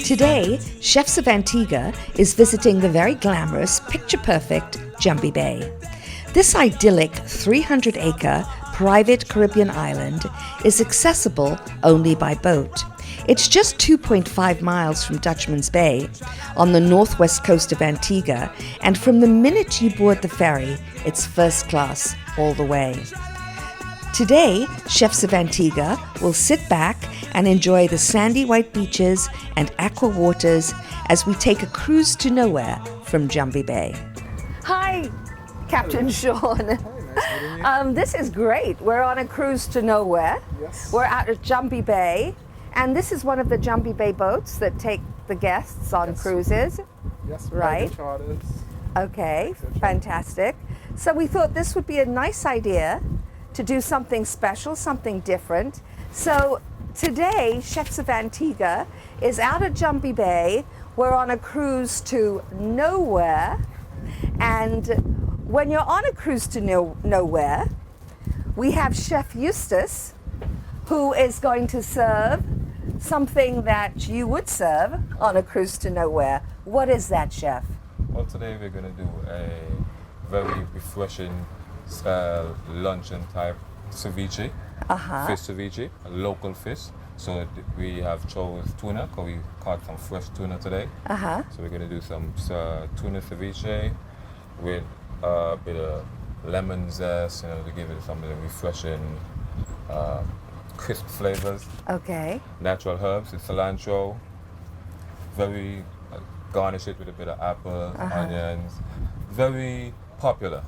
Today, Chefs of Antigua is visiting the very glamorous, picture-perfect Jumby Bay. This idyllic 300-acre private Caribbean island is accessible only by boat. It's just 2.5 miles from Dutchman's Bay on the northwest coast of Antigua, and from the minute you board the ferry, it's first class all the way. Today, Chefs of Antigua will sit back and enjoy the sandy white beaches and aqua waters as we take a cruise to nowhere from Jumby Bay. Hi, Captain Sean. This is great. We're on a cruise to nowhere. Yes. We're out at Jumby Bay, and this is one of the Jumby Bay boats that take the guests on cruises. Yes, Right. private charters. Okay, etc. fantastic. So we thought this would be a nice idea to do something special, something different. So today, Chefs of Antigua is out at Jumby Bay. We're on a cruise to nowhere. And when you're on a cruise to nowhere, we have Chef Eustace, who is going to serve something that you would serve on a cruise to nowhere. What is that, Chef? Well, today we're going to do a very refreshing luncheon type ceviche, fish ceviche, a local fish. So we have chose tuna, because we caught some fresh tuna today. So we're going to do some tuna ceviche with a bit of lemon zest, to give it some of the refreshing, crisp flavors. Okay. Natural herbs, the cilantro, very garnish it with a bit of apple, onions, very popular.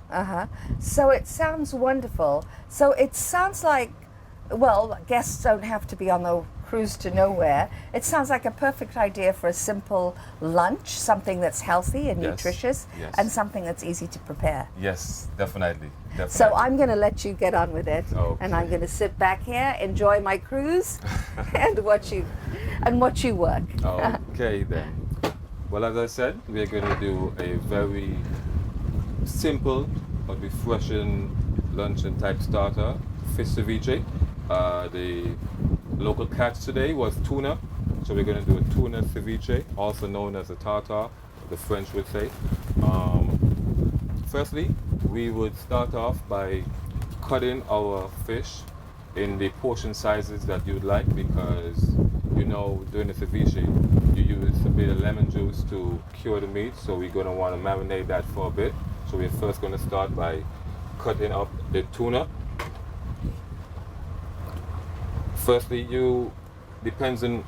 So it sounds wonderful. So it sounds like, well, guests don't have to be on the cruise to nowhere. It sounds like a perfect idea for a simple lunch, something that's healthy and Yes, nutritious, yes. and something that's easy to prepare. Yes, definitely. So I'm going to let you get on with it, Okay. and I'm going to sit back here, enjoy my cruise, and watch you work. Okay then. Well, as I said, we're going to do a very simple but refreshing luncheon type starter, fish ceviche. The local catch today was tuna, so we're going to do a tuna ceviche, also known as a tartar, the French would say. Firstly, we would start off by cutting our fish in the portion sizes that you'd like, because during the ceviche you use a bit of lemon juice to cure the meat, so we're going to want to marinate that for a bit. So we're first going to start by cutting up the tuna. Firstly, depends on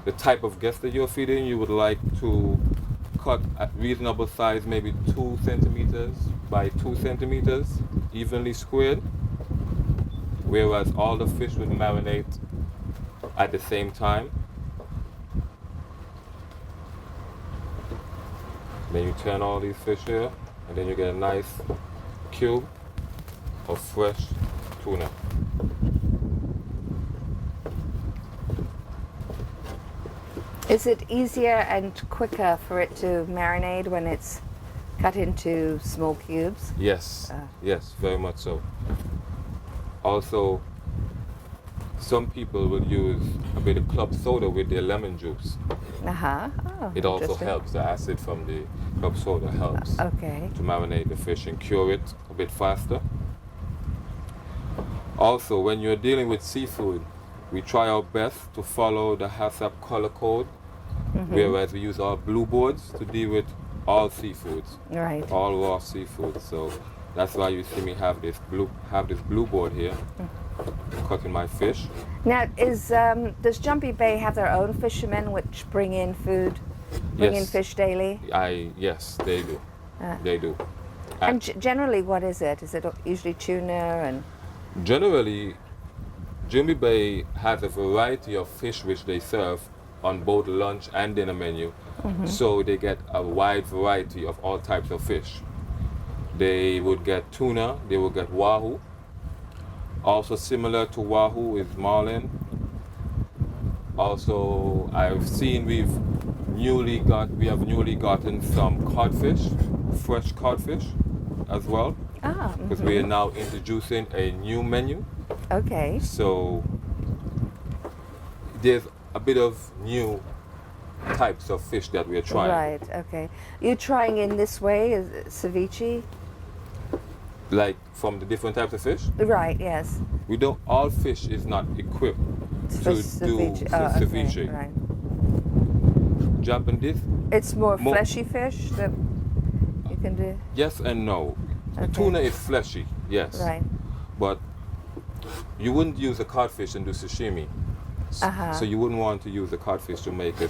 the type of guest that you're feeding, you would like to cut at reasonable size, maybe 2 centimeters by 2 centimeters, evenly squared, whereas all the fish would marinate at the same time. Then you turn all these fish here, and then you get a nice cube of fresh tuna. Is it easier and quicker for it to marinate when it's cut into small cubes? Yes, yes, very much so. Also, some people will use a bit of club soda with their lemon juice. Oh, It also interesting. helps, the acid from the club soda helps Okay. to marinate the fish and cure it a bit faster. Also, when you're dealing with seafood, we try our best to follow the HACCP color code, whereas we use our blue boards to deal with all seafoods, Right. all raw seafood. So that's why you see me have this blue board here, cutting my fish. Now, does Jumby Bay have their own fishermen which bring in food, bring in Yes. fish daily? Yes, they do. They do. And generally, what is it? Is it usually tuna and? Generally, Jumby Bay has a variety of fish which they serve on both lunch and dinner menu. So they get a wide variety of all types of fish. They would get tuna, they would get wahoo. Also similar to wahoo is marlin. Also, I've seen we have newly gotten some codfish, fresh codfish as well. Because we are now introducing a new menu. Okay. So there's a bit of new types of fish that we are trying. Right, okay. You're trying in this way, is it ceviche? Like from the different types of fish. Right, yes. We don't. All fish is not equipped For to do ceviche. Oh, ceviche. okay, right. Japanese. It's more fleshy fish that you can do? Yes and no. Okay. Tuna is fleshy, yes. Right. But you wouldn't use a codfish and do sashimi. Uh-huh. So you wouldn't want to use a codfish to make a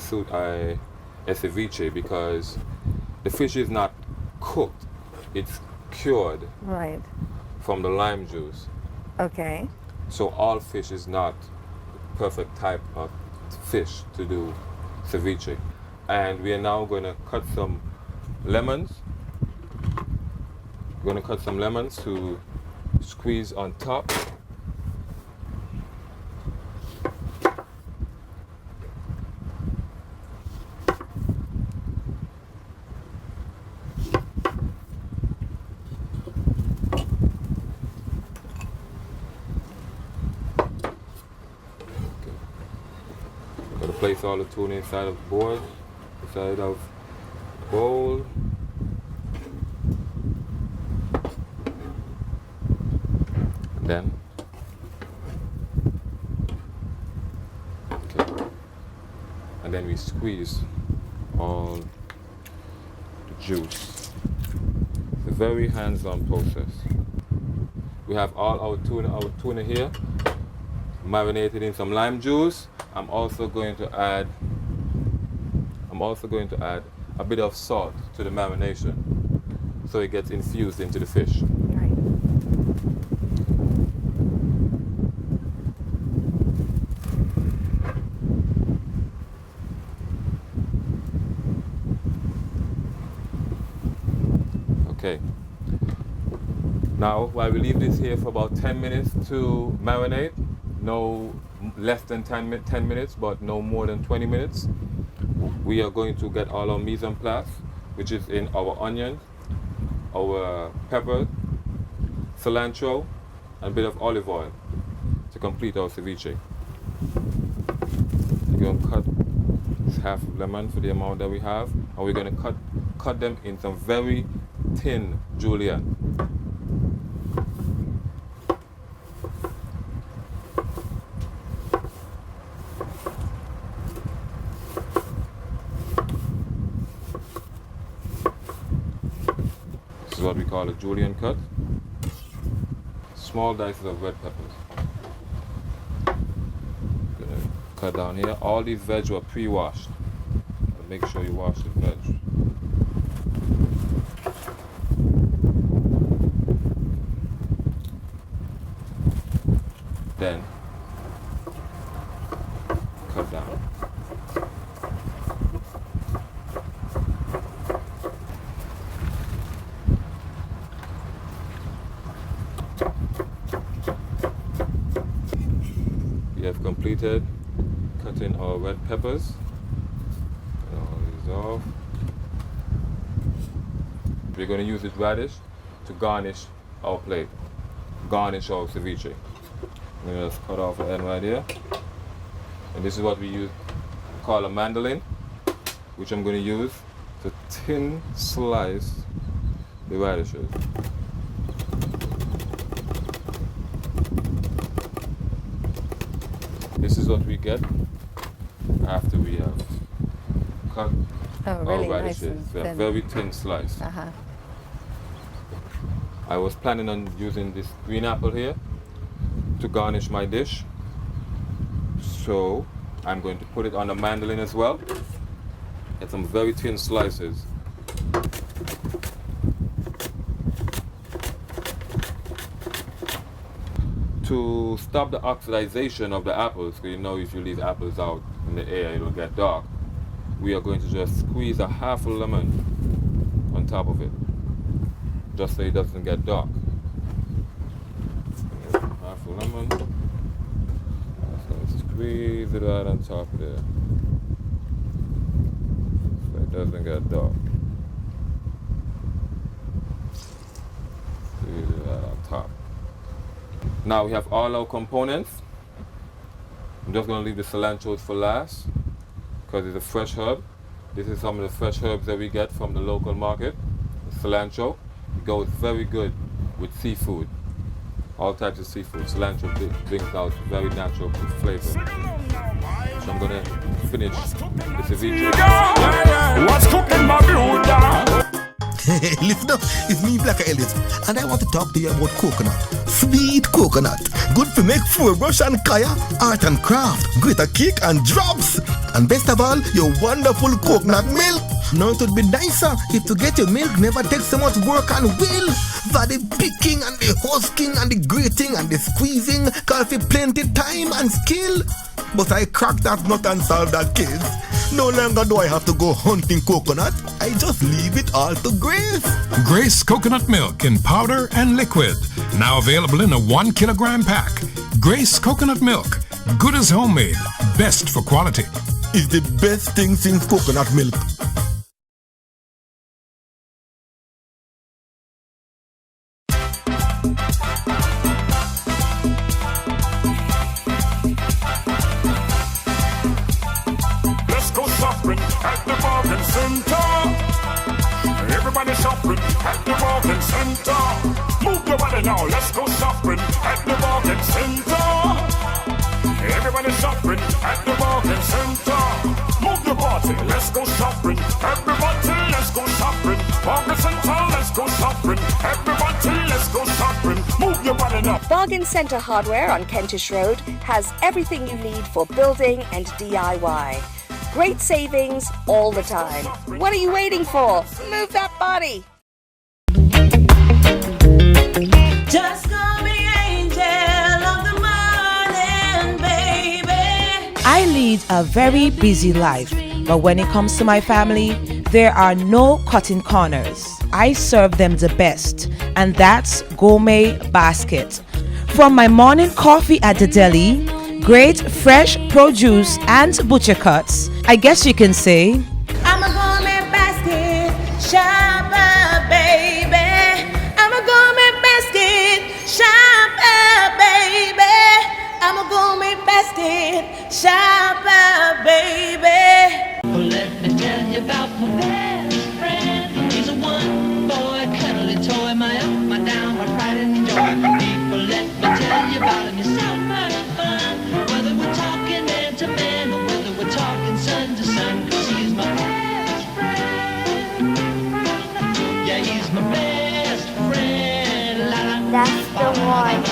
ceviche because the fish is not cooked. It's cured Right. from the lime juice. Okay. So all fish is not perfect type of fish to do ceviche. And we are now going to cut some lemons. We're going to cut some lemons to squeeze on top. Gotta place all the tuna inside of the board, inside of the bowl. And then, okay. And then we squeeze all the juice. It's a very hands-on process. We have all our tuna here, marinated in some lime juice. I'm also going to add a bit of salt to the marination so it gets infused into the fish. Right. Okay. Now, while we leave this here for about 10 minutes to marinate, no less than 10 minutes, but no more than 20 minutes, we are going to get all our mise en place, which is in our onion, our pepper, cilantro, and a bit of olive oil to complete our ceviche. We're going to cut half of lemon for the amount that we have, and we're going to cut them in some very thin julienne. This is what we call a julienne cut. Small dices of red peppers. Gonna cut down here. All these veg were pre-washed. Make sure you wash the veg. Then cut down. We have completed cutting our red peppers. Cut all these off. We're going to use this radish to garnish our plate, garnish our ceviche. I'm going to just cut off the end right here. And this is what we call a mandolin, which I'm going to use to thin slice the radishes. This is what we get after we have cut really our nice radishes. and They're thin. very thin slice. Uh-huh. I was planning on using this green apple here to garnish my dish. So I'm going to put it on the mandolin as well. Get some very thin slices. To stop the oxidization of the apples, because you know if you leave apples out in the air it will get dark, we are going to just squeeze a half a lemon on top of it, just so it doesn't get dark. Half a lemon, just gonna squeeze it right on top there, so it doesn't get dark. Squeeze it right on top. Now we have all our components. I'm just going to leave the cilantro for last, because it's a fresh herb. This is some of the fresh herbs that we get from the local market. Cilantro. It goes very good with seafood. All types of seafood. Cilantro brings out very natural flavor. So I'm gonna finish the ceviche. What's cooking my Buddha? Listen up, it's me, Black Elliot, and I want to talk to you about coconut. Sweet coconut, good to make food, brush and kaya, art and craft, greater cake and drops. And best of all, your wonderful coconut milk. Now it would be nicer if to get your milk never takes so much work and will. For the picking and the husking and the grating and the squeezing, call for plenty time and skill. But I cracked that nut and solved that case. No longer do I have to go hunting coconut. I just leave it all to Grace. Grace coconut milk in powder and liquid. Now available in a 1 kilogram pack. Grace coconut milk. Good as homemade. Best for quality. It's the best thing since coconut milk. At the bargain center, everybody shopping at the bargain center. Move your body now, let's go shopping at the bargain center. Everybody shopping at the bargain center. Move your body, let's go shopping. Everybody, let's go shopping. Bargain center, let's go shopping. Everybody, let's go shopping. Move your body now. Bargain Centre Hardware on Kentish Road has everything you need for building and DIY. Great savings all the time. What are you waiting for? Move that body. Just call me angel of the morning, baby. I lead a very busy life, but when it comes to my family, there are no cutting corners. I serve them the best, and that's Gourmet Basket. From my morning coffee at the deli, great fresh produce and butcher cuts, I guess you can say I'm a gourmet basket shopper, baby. I'm a gourmet basket shopper, baby. I'm a gourmet basket shopper, baby. Well, let me tell you about my best friend. He's a one-boy cuddly toy, my up, my down, my pride and joy. People, let me tell you about him. He's so much fun. Whether we're talking man to man or whether we're talking sun to sun, 'cause he's my best friend. Yeah, he's my best friend. That's the one.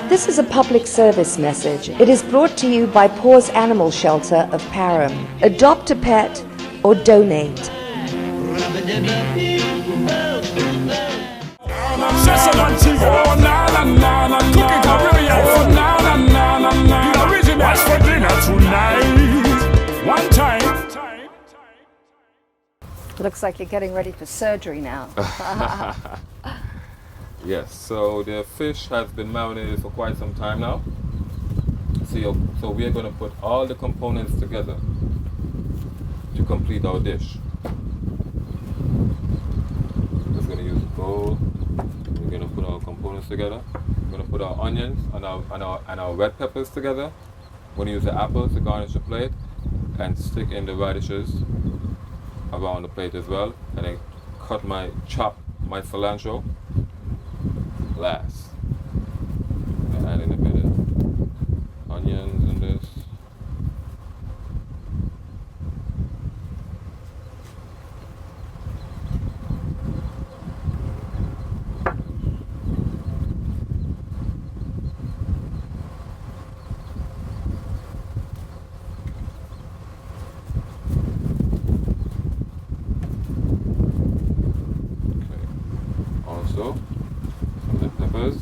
This is a public service message. It is brought to you by Paws Animal Shelter of Parham. Adopt a pet or donate. What's for dinner tonight? One time. Looks like you're getting ready for surgery now. Yes, so the fish has been marinated for quite some time now. So we are going to put all the components together to complete our dish. Just going to use a bowl. We're going to put our components together. We're going to put our onions and our red peppers together. We're going to use the apples to garnish the plate and stick in the radishes around the plate as well. And then chop my cilantro last. And add in a bit of onions in this. Also, some red peppers.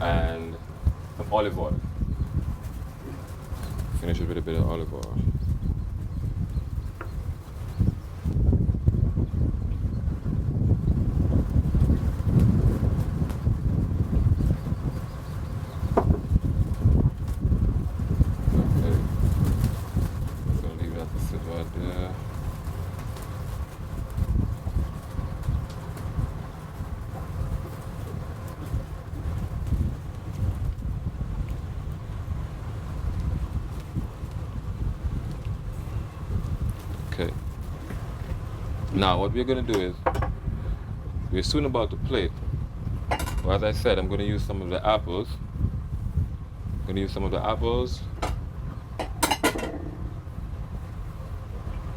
And some olive oil. Finish it with a bit of olive oil. Now what we're going to do is, we're soon about to plate. Well, as I said, I'm going to use some of the apples. I'm going to use some of the apples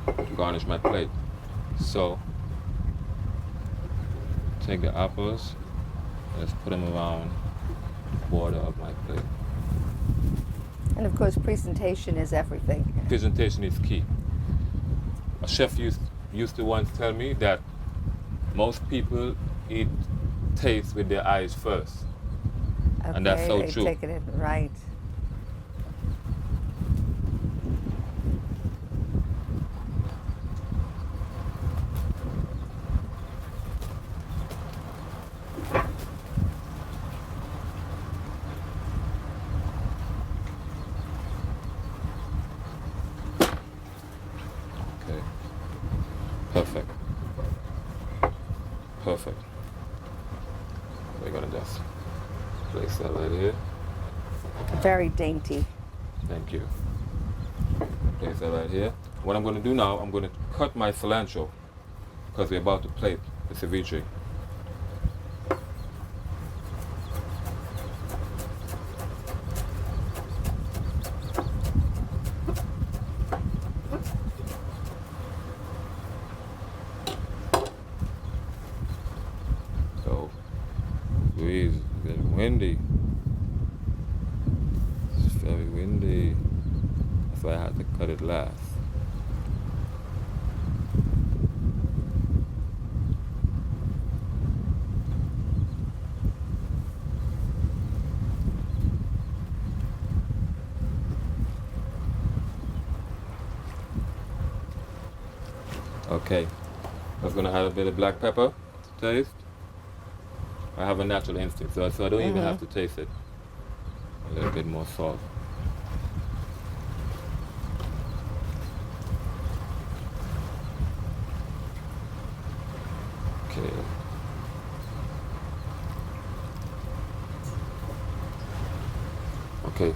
to garnish my plate. So, take the apples, let's put them around the border of my plate. And of course, presentation is everything. Presentation is key. A chef used to once tell me that most people eat taste with their eyes first. Okay, And that's so they true. take it in, right. Okay. Perfect. Perfect. We're gonna just place that right here. Very dainty. Thank you. Place that right here. What I'm gonna do now, I'm gonna cut my cilantro because we're about to plate the ceviche. So, breeze, it's getting windy. It's very windy. That's why I had to cut it last. Okay, I was gonna add a bit of black pepper to taste. I have a natural instinct, so I don't even have to taste it. A little bit more salt. Okay. Okay.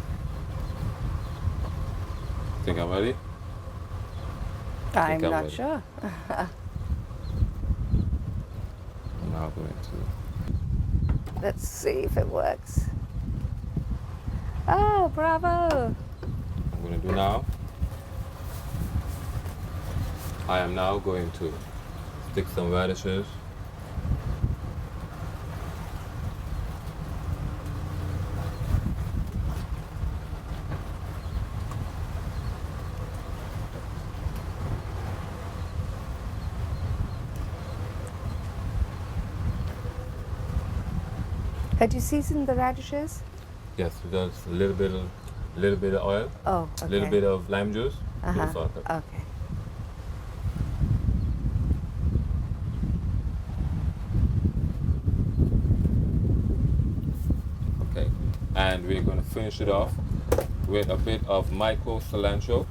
Think I'm ready? I'm I'm not ready. sure. I'm now going to. Let's see if it works. Oh, bravo! I'm going to do now. I am now going to stick some radishes. Had you seasoned the radishes? Yes, just a little bit of oil, Oh, okay. a little bit of lime juice, a little Uh-huh. salt. Okay. Okay, and we're going to finish it off with a bit of micro cilantro.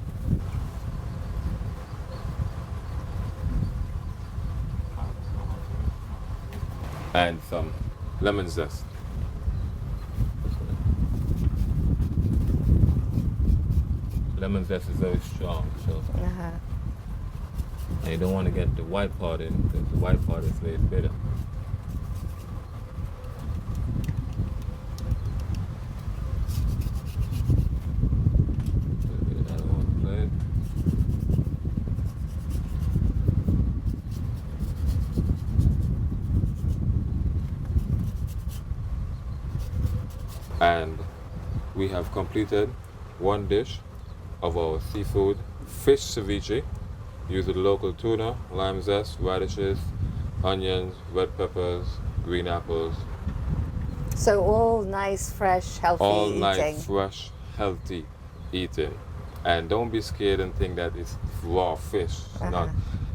And some lemon zest. Lemon zest is very strong, so Uh-huh. and you don't want to get the white part in because the white part is very bitter. A little bit of that on the plate. And we have completed one dish of our seafood fish ceviche. Use the local tuna, lime zest, radishes, onions, red peppers, green apples. So all nice, fresh, healthy All eating. nice, fresh, healthy eating. And don't be scared and think that it's raw fish.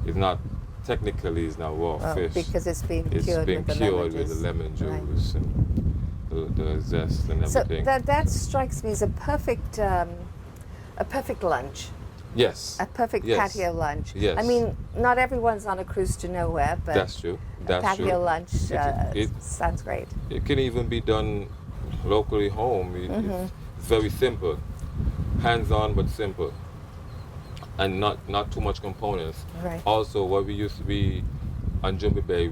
It's not technically it's not raw Well, fish. because it's been It's cured been with the cured lemon with juice. the lemon Right. juice and the zest and So everything. that strikes me as a perfect lunch, Yes. a perfect Yes. patio lunch. Yes. I mean, not everyone's on a cruise to nowhere, but That's true. That's patio true. lunch It- sounds great. It can even be done locally home. It's very simple. Hands-on but simple. and not too much components. Right. Also, what we used to be on Jumby Bay,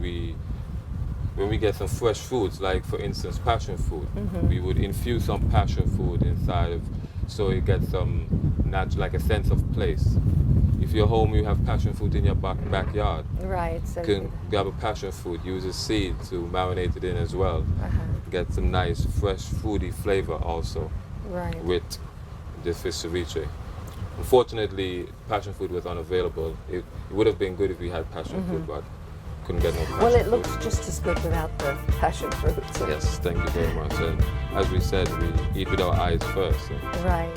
when we get some fresh foods, like for instance passion fruit, we would infuse some passion fruit inside of, so you get some like a sense of place. If you're home, you have passion fruit in your backyard. Right. So You can grab a passion fruit, use a seed to marinate it in as well. Get some nice fresh foody flavor also right. with the fish ceviche. Unfortunately, passion fruit was unavailable. It would have been good if we had passion fruit, but couldn't get no passion Well, it fruit. looks just as good without the passion fruit. So. Yes, thank you very much. And as we said, we eat with our eyes first. So Right.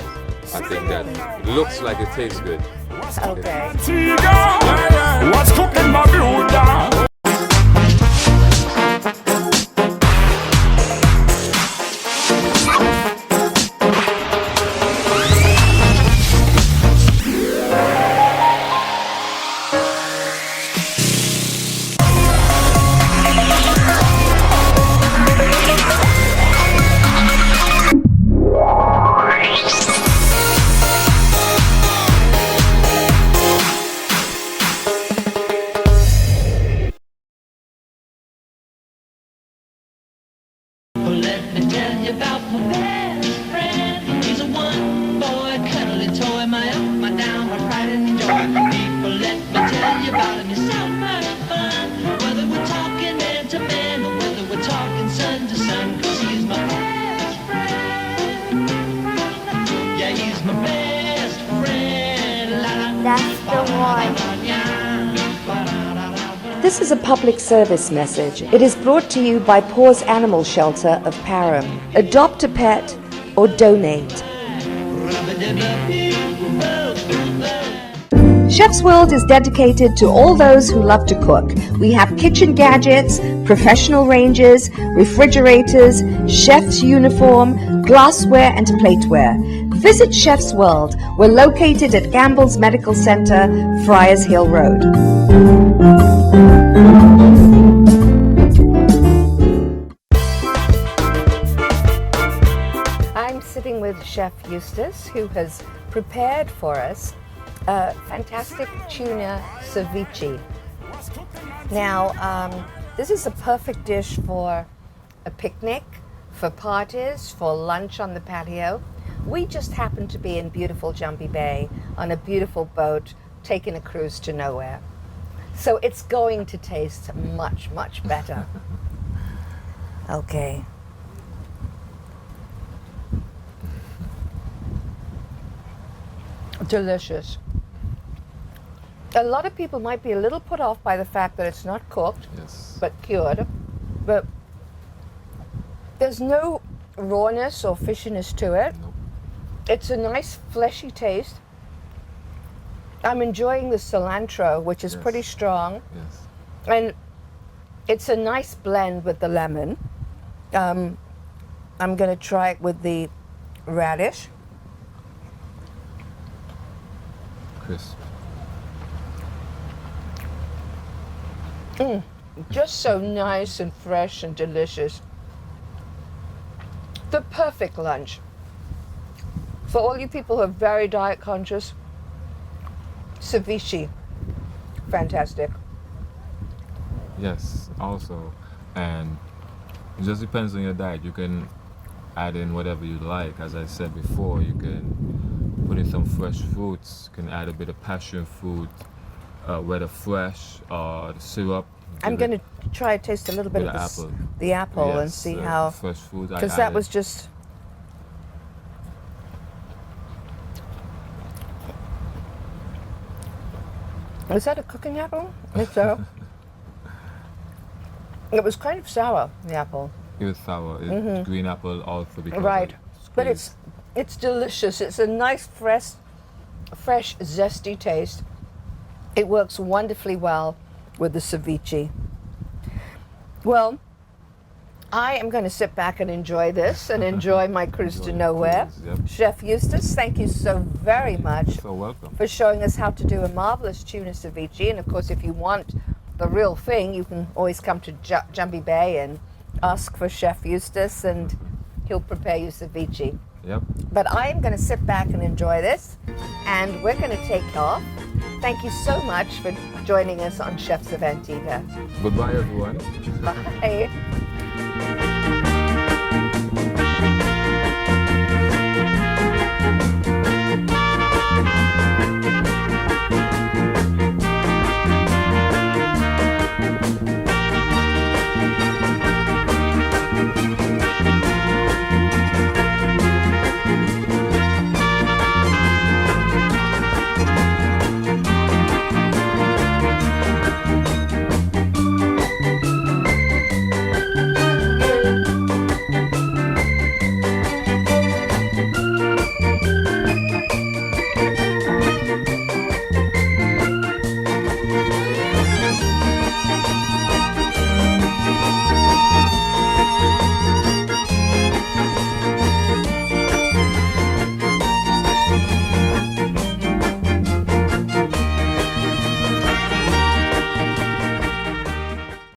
I think that it looks like it tastes good. Okay. Antigua, what's cooking my Bermuda? Well, let me tell you about my best friend. He's a one-boy cuddly toy, my up, my down, my pride and joy. People, let me tell you about him. He's so much fun. Whether we're talking man to man or whether we're talking sun to sun, 'cause he's my best friend. Yeah, he's my best friend. La, la, That's the one. This is a public service message. It is brought to you by Paws Animal Shelter of Parham. Adopt a pet or donate. Chef's World is dedicated to all those who love to cook. We have kitchen gadgets, professional ranges, refrigerators, chef's uniform, glassware and plateware. Visit Chef's World. We're located at Gamble's Medical Center, Friars Hill Road. I'm sitting with Chef Eustace, who has prepared for us a fantastic tuna ceviche. Now, this is a perfect dish for a picnic, for parties, for lunch on the patio. We just happen to be in beautiful Jumby Bay on a beautiful boat taking a cruise to nowhere. So it's going to taste much, much better. Okay. Delicious. A lot of people might be a little put off by the fact that it's not cooked, Yes. but cured. But there's no rawness or fishiness to it. Nope. It's a nice fleshy taste. I'm enjoying the cilantro, which is Yes. pretty strong. Yes. And it's a nice blend with the lemon. I'm going to try it with the radish. Crisp. Just so nice and fresh and delicious. The perfect lunch. For all you people who are very diet conscious, ceviche, fantastic. Yes, also. And it just depends on your diet. You can add in whatever you like. As I said before, you can put in some fresh fruits. You can add a bit of passion fruit, whether fresh or the syrup. I'm going to try to taste a little bit With of the this, apple. the apple and see how, fresh fruit. because that was just, is that a cooking apple? It's so. It was kind of sour, the apple. It was sour. It's green apple also because Right, but squeeze. it's delicious. It's a nice, fresh, zesty taste. It works wonderfully well with the ceviche. Well, I am going to sit back and enjoy this and enjoy my cruise to Enjoy the nowhere. cruise, yep. Chef Eustace, thank you so very much So welcome. for showing us how to do a marvelous tuna ceviche. And of course, if you want the real thing, you can always come to Jumby Bay and ask for Chef Eustace, and he'll prepare you ceviche. Yep. But I'm going to sit back and enjoy this, and we're going to take off. Thank you so much for joining us on Chefs of Antigua. Goodbye, everyone. Bye.